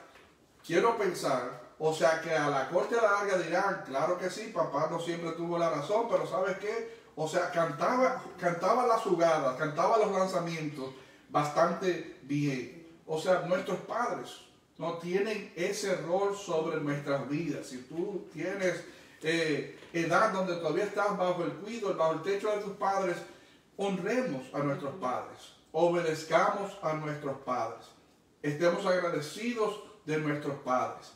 Quiero pensar, o sea, que a la corta y a la larga dirán, claro que sí, papá no siempre tuvo la razón, pero ¿sabes qué? O sea, cantaba las jugadas, cantaba los lanzamientos bastante bien. O sea, nuestros padres no tienen ese rol sobre nuestras vidas. Si tú tienes edad donde todavía estás bajo el cuidado, bajo el techo de tus padres, honremos a nuestros padres. obedezcamos a nuestros padres. Estemos agradecidos de nuestros padres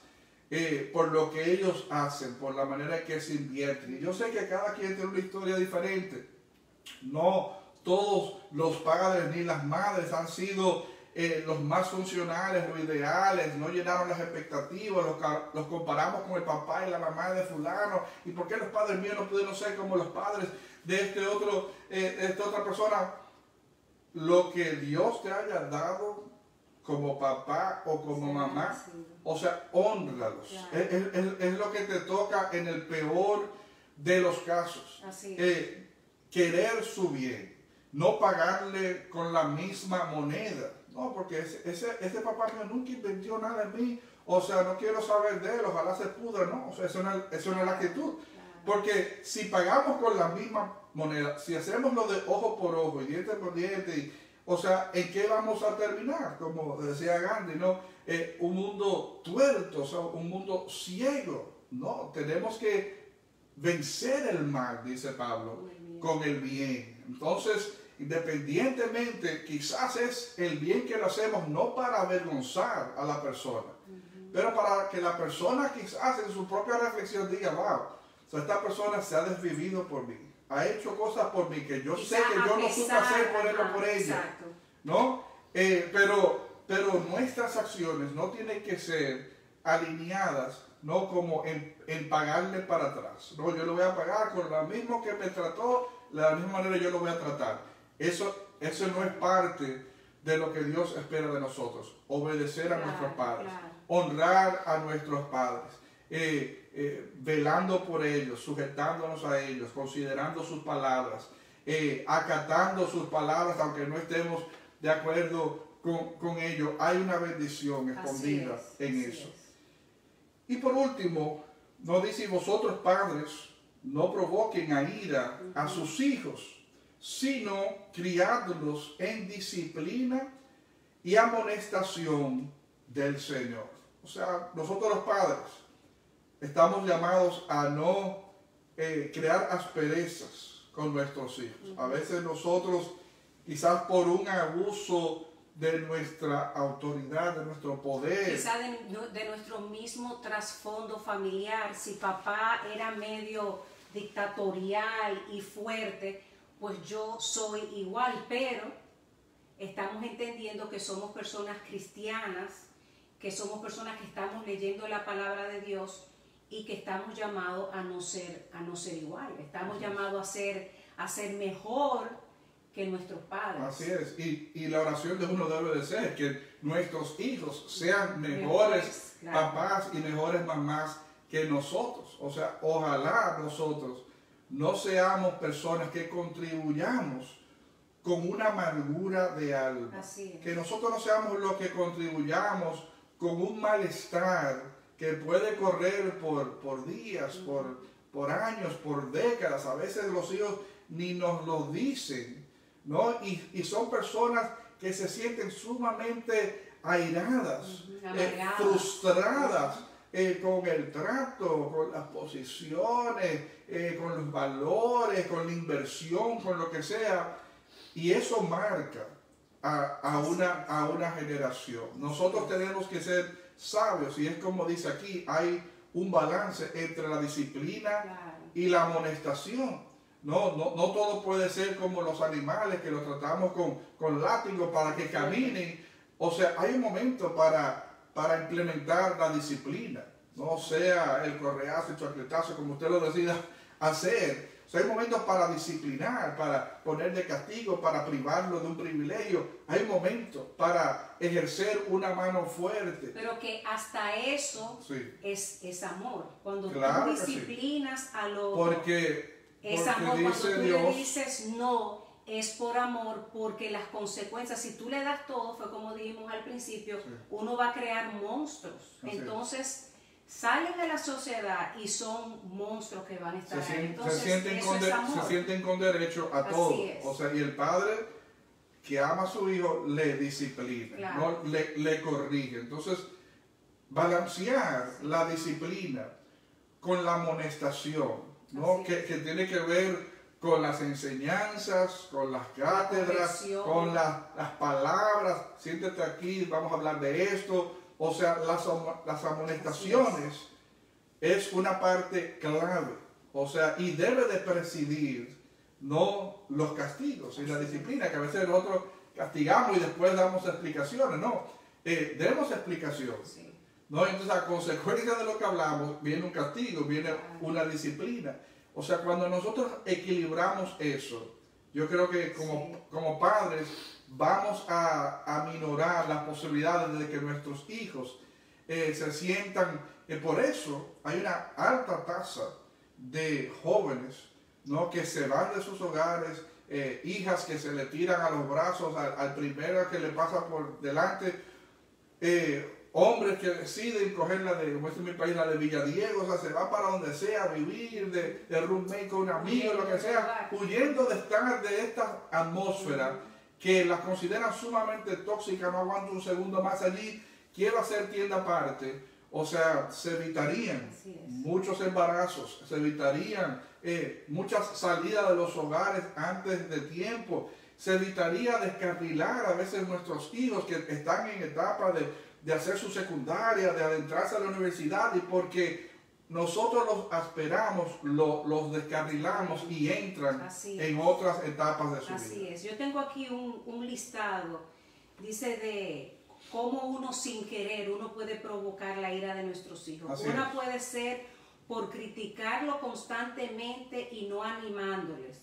por lo que ellos hacen, por la manera en que se invierten. Y yo sé que cada quien tiene una historia diferente. No todos los padres ni las madres han sido los más funcionales, los ideales, no llenaron las expectativas, los comparamos con el papá y la mamá de fulano. ¿Y por qué los padres míos no pudieron ser como los padres de esta otra persona? Lo que Dios te haya dado como papá o como mamá, o sea, hónralos. Claro. Es lo que te toca en el peor de los casos. Así es. Querer su bien, no pagarle con la misma moneda. No, porque ese papá mío nunca invirtió nada en mí, o sea, no quiero saber de él, ojalá se pudra. No, o sea, eso no es la actitud. Porque si pagamos con la misma moneda, si hacemos lo de ojo por ojo y diente por diente, o sea, ¿en qué vamos a terminar? Como decía Gandhi, ¿no? Un mundo tuerto, o sea, un mundo ciego. No, tenemos que vencer el mal, dice Pablo, con el bien. Entonces, independientemente, quizás es el bien que lo hacemos no para avergonzar a la persona, pero para que la persona quizás en su propia reflexión diga, wow, o sea, esta persona se ha desvivido por mí, ha hecho cosas por mí que yo sé que yo no supe hacer por él o por ella. Exacto. ¿No? Pero nuestras acciones no tienen que ser alineadas, no como en pagarle para atrás. No, yo lo voy a pagar con lo mismo que me trató, de la misma manera yo lo voy a tratar. Eso no es parte de lo que Dios espera de nosotros. Obedecer a nuestros padres, honrar a nuestros padres, velando por ellos, sujetándonos a ellos, considerando sus palabras, acatando sus palabras, aunque no estemos de acuerdo con ellos. Hay una bendición escondida en eso. Y por último, nos dice, vosotros padres, no provoquen a ira a sus hijos, sino criadlos en disciplina y amonestación del Señor. O sea, nosotros los padres estamos llamados a no crear asperezas con nuestros hijos. A veces nosotros, quizás por un abuso de nuestra autoridad, de nuestro poder. Quizás de nuestro mismo trasfondo familiar. Si papá era medio dictatorial y fuerte, pues yo soy igual, pero estamos entendiendo que somos personas cristianas, que somos personas que estamos leyendo la palabra de Dios y que estamos llamados a no ser igual. Estamos llamados a ser mejor que nuestros padres. Así es, y la oración de uno debe de ser que nuestros hijos sean mejores papás y mejores mamás que nosotros. O sea, ojalá nosotros no seamos personas que contribuyamos con una amargura de alma. Así es. Que nosotros no seamos los que contribuyamos con un malestar que puede correr por días, por años, por décadas. A veces los hijos ni nos lo dicen, ¿no? Y son personas que se sienten sumamente airadas, frustradas con el trato, con las posiciones, con los valores, con la inversión, con lo que sea. Y eso marca a una generación. Nosotros tenemos que ser sabios, y es como dice aquí, hay un balance entre la disciplina y la amonestación. No todo puede ser como los animales que los tratamos con látigo para que caminen. O sea, hay un momento para implementar la disciplina, no sea el correazo, el chacletazo, como usted lo decida hacer. O sea, hay momentos para disciplinar, para poner de castigo, para privarlo de un privilegio. Hay momentos para ejercer una mano fuerte. Pero que hasta eso es amor. Cuando tú disciplinas a los otro, es amor. Cuando tú le dices no, es por amor, porque las consecuencias, si tú le das todo, fue como dijimos al principio, uno va a crear monstruos. Entonces salen de la sociedad y son monstruos que van a estar ahí. Entonces, se sienten con derecho a todo. O sea, y el padre que ama a su hijo le disciplina, ¿no? le corrige. Entonces, balancear la disciplina con la amonestación, ¿no? Que tiene que ver con las enseñanzas, con las cátedras, con las palabras, siéntate aquí, vamos a hablar de esto. O sea, las amonestaciones es una parte clave, o sea, y debe de presidir no los castigos y la disciplina, que a veces nosotros castigamos y después damos explicaciones, no, demos explicación, ¿no? Entonces, a consecuencia de lo que hablamos, viene un castigo, viene una disciplina. O sea, cuando nosotros equilibramos eso, yo creo que como padres vamos a aminorar las posibilidades de que nuestros hijos se sientan. Por eso hay una alta tasa de jóvenes, ¿no?, que se van de sus hogares, hijas que se le tiran a los brazos al primero que le pasa por delante, hombres que deciden coger la de, como es en mi país, la de Villadiego, o sea, se va para donde sea a vivir, de roommate con un amigo, lo que sea, huyendo de estar de esta atmósfera que las consideran sumamente tóxicas, no aguanto un segundo más allí, quiero hacer tienda aparte. O sea, se evitarían muchos embarazos, se evitarían muchas salidas de los hogares antes de tiempo, se evitaría descarrilar a veces nuestros hijos que están en etapa de hacer su secundaria, de adentrarse a la universidad, y porque nosotros los esperamos, los descarrilamos y entran en otras etapas de su vida. Así es. Yo tengo aquí un listado, dice de cómo uno sin querer, uno puede provocar la ira de nuestros hijos. Una puede ser por criticarlo constantemente y no animándoles,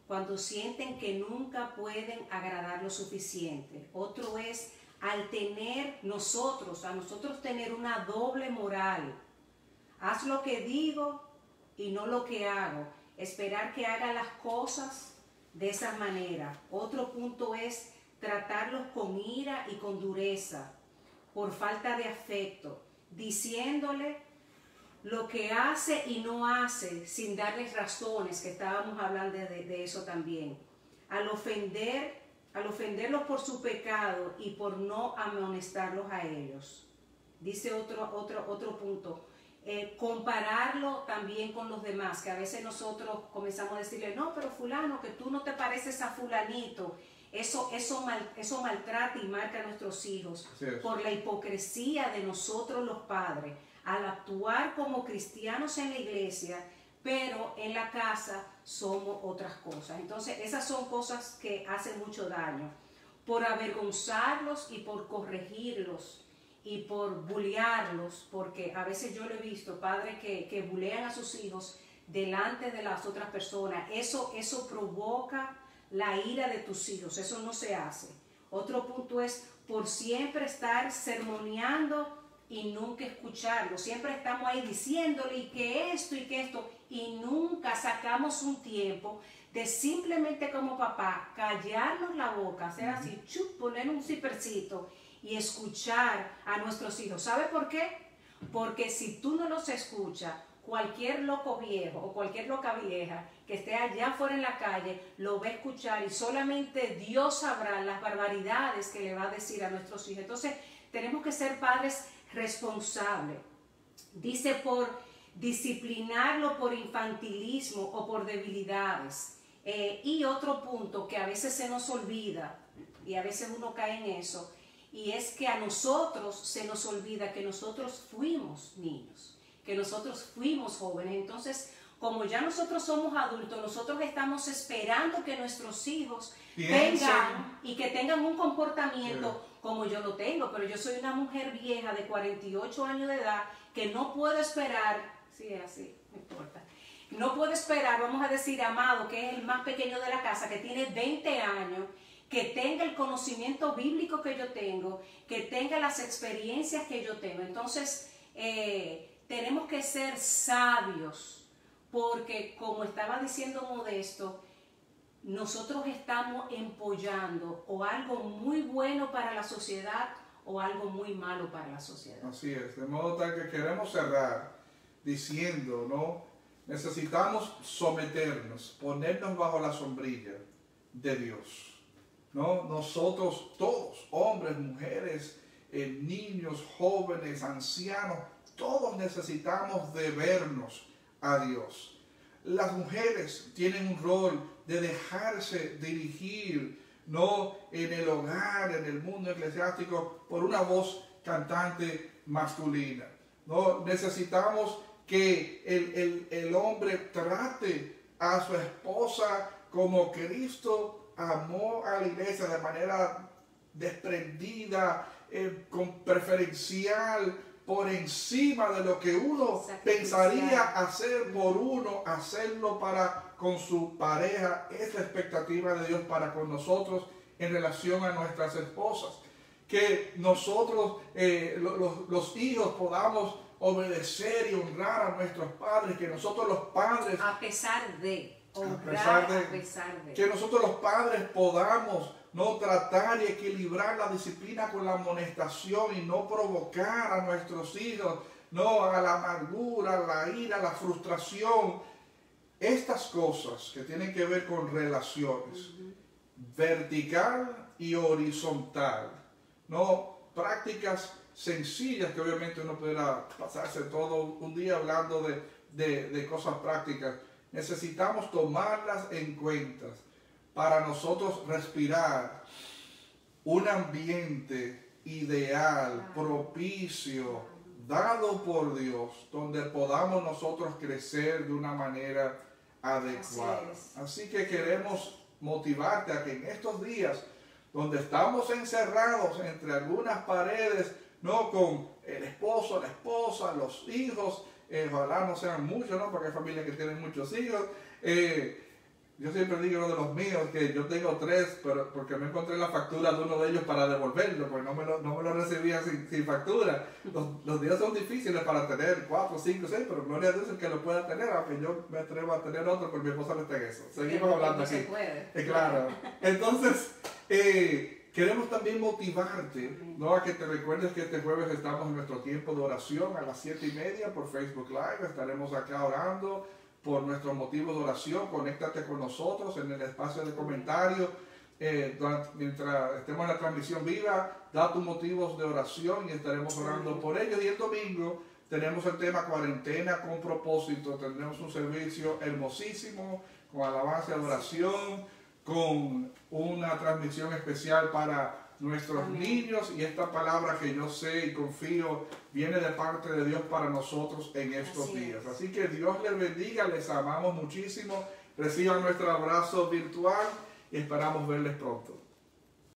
cuando sienten que nunca pueden agradar lo suficiente. Otro es al tener a nosotros tener una doble moral. Haz lo que digo y no lo que hago. Esperar que haga las cosas de esa manera. Otro punto es tratarlos con ira y con dureza, por falta de afecto, diciéndole lo que hace y no hace sin darles razones, que estábamos hablando de eso también. Al ofenderlos por su pecado y por no amonestarlos a ellos. Dice otro punto, compararlo también con los demás, que a veces nosotros comenzamos a decirle, no, pero fulano, que tú no te pareces a fulanito. Eso maltrata y marca a nuestros hijos por la hipocresía de nosotros los padres, al actuar como cristianos en la iglesia, pero en la casa somos otras cosas. Entonces, esas son cosas que hacen mucho daño. Por avergonzarlos y por corregirlos y por bullearlos, porque a veces yo lo he visto, padres que bullean a sus hijos delante de las otras personas. Eso provoca la ira de tus hijos, eso no se hace. Otro punto es por siempre estar sermoneando y nunca escucharlo. Siempre estamos ahí diciéndole y que esto, y nunca sacamos un tiempo de simplemente como papá callarnos la boca, hacer así, poner un cipercito y escuchar a nuestros hijos. ¿Sabe por qué? Porque si tú no los escuchas, cualquier loco viejo o cualquier loca vieja que esté allá afuera en la calle lo va a escuchar, y solamente Dios sabrá las barbaridades que le va a decir a nuestros hijos. Entonces tenemos que ser padres responsables. Dice por disciplinarlo por infantilismo o por debilidades. Y otro punto que a veces se nos olvida, y a veces uno cae en eso, y es que a nosotros se nos olvida que nosotros fuimos niños, que nosotros fuimos jóvenes. Entonces, como ya nosotros somos adultos, nosotros estamos esperando que nuestros hijos vengan y que tengan un comportamiento como yo lo tengo, pero yo soy una mujer vieja de 48 años de edad que no puedo esperar, así, no importa, no puedo esperar, vamos a decir, Amado, que es el más pequeño de la casa, que tiene 20 años, que tenga el conocimiento bíblico que yo tengo, que tenga las experiencias que yo tengo. Entonces, tenemos que ser sabios, porque como estaba diciendo Modesto, nosotros estamos empollando o algo muy bueno para la sociedad o algo muy malo para la sociedad. Así es, de modo tal que queremos cerrar diciendo, ¿no? Necesitamos someternos, ponernos bajo la sombrilla de Dios, ¿no? Nosotros todos, hombres, mujeres, niños, jóvenes, ancianos, todos necesitamos debernos a Dios. las mujeres tienen un rol de dejarse dirigir, no en el hogar, en el mundo eclesiástico, por una voz cantante masculina. ¿No? Necesitamos que el hombre trate a su esposa como Cristo amó a la iglesia, de manera desprendida, con preferencial, por encima de lo que uno pensaría hacer por uno, hacerlo para con su pareja. Es la expectativa de Dios para con nosotros en relación a nuestras esposas. Que nosotros, los hijos, podamos obedecer y honrar a nuestros padres, que nosotros los padres, a pesar de que nosotros los padres podamos no tratar y equilibrar la disciplina con la amonestación y no provocar a nuestros hijos, no a la amargura, la ira, la frustración. Estas cosas que tienen que ver con relaciones, vertical y horizontal, no prácticas sencillas que obviamente uno pudiera pasarse todo un día hablando de cosas prácticas. Necesitamos tomarlas en cuenta para nosotros respirar un ambiente ideal, propicio, dado por Dios, donde podamos nosotros crecer de una manera adecuada. Así que queremos motivarte a que en estos días, donde estamos encerrados entre algunas paredes, no con el esposo, la esposa, los hijos, ojalá no sean muchos, ¿no? Porque hay familias que tienen muchos hijos. Yo siempre digo uno de los míos, que yo tengo 3, pero porque no encontré la factura de uno de ellos para devolverlo, pues no me lo recibía sin factura. Los días son difíciles para tener 4, 5, 6, pero gloria a Dios el que lo pueda tener, aunque yo me atrevo a tener otro, porque mi esposa no está en eso. Seguimos hablando aquí. Se puede. Claro. Entonces, queremos también motivarte, ¿no? A que te recuerdes que este jueves estamos en nuestro tiempo de oración a las 7:30 por Facebook Live. Estaremos acá orando por nuestros motivos de oración. Conéctate con nosotros en el espacio de comentarios. Mientras estemos en la transmisión viva, da tus motivos de oración y estaremos orando por ellos. Y el domingo tenemos el tema cuarentena con propósito. Tendremos un servicio hermosísimo con alabanza y adoración, con una transmisión especial para nuestros niños, y esta palabra que yo sé y confío viene de parte de Dios para nosotros en estos días. Así que Dios les bendiga, les amamos muchísimo, reciban nuestro abrazo virtual y esperamos verles pronto.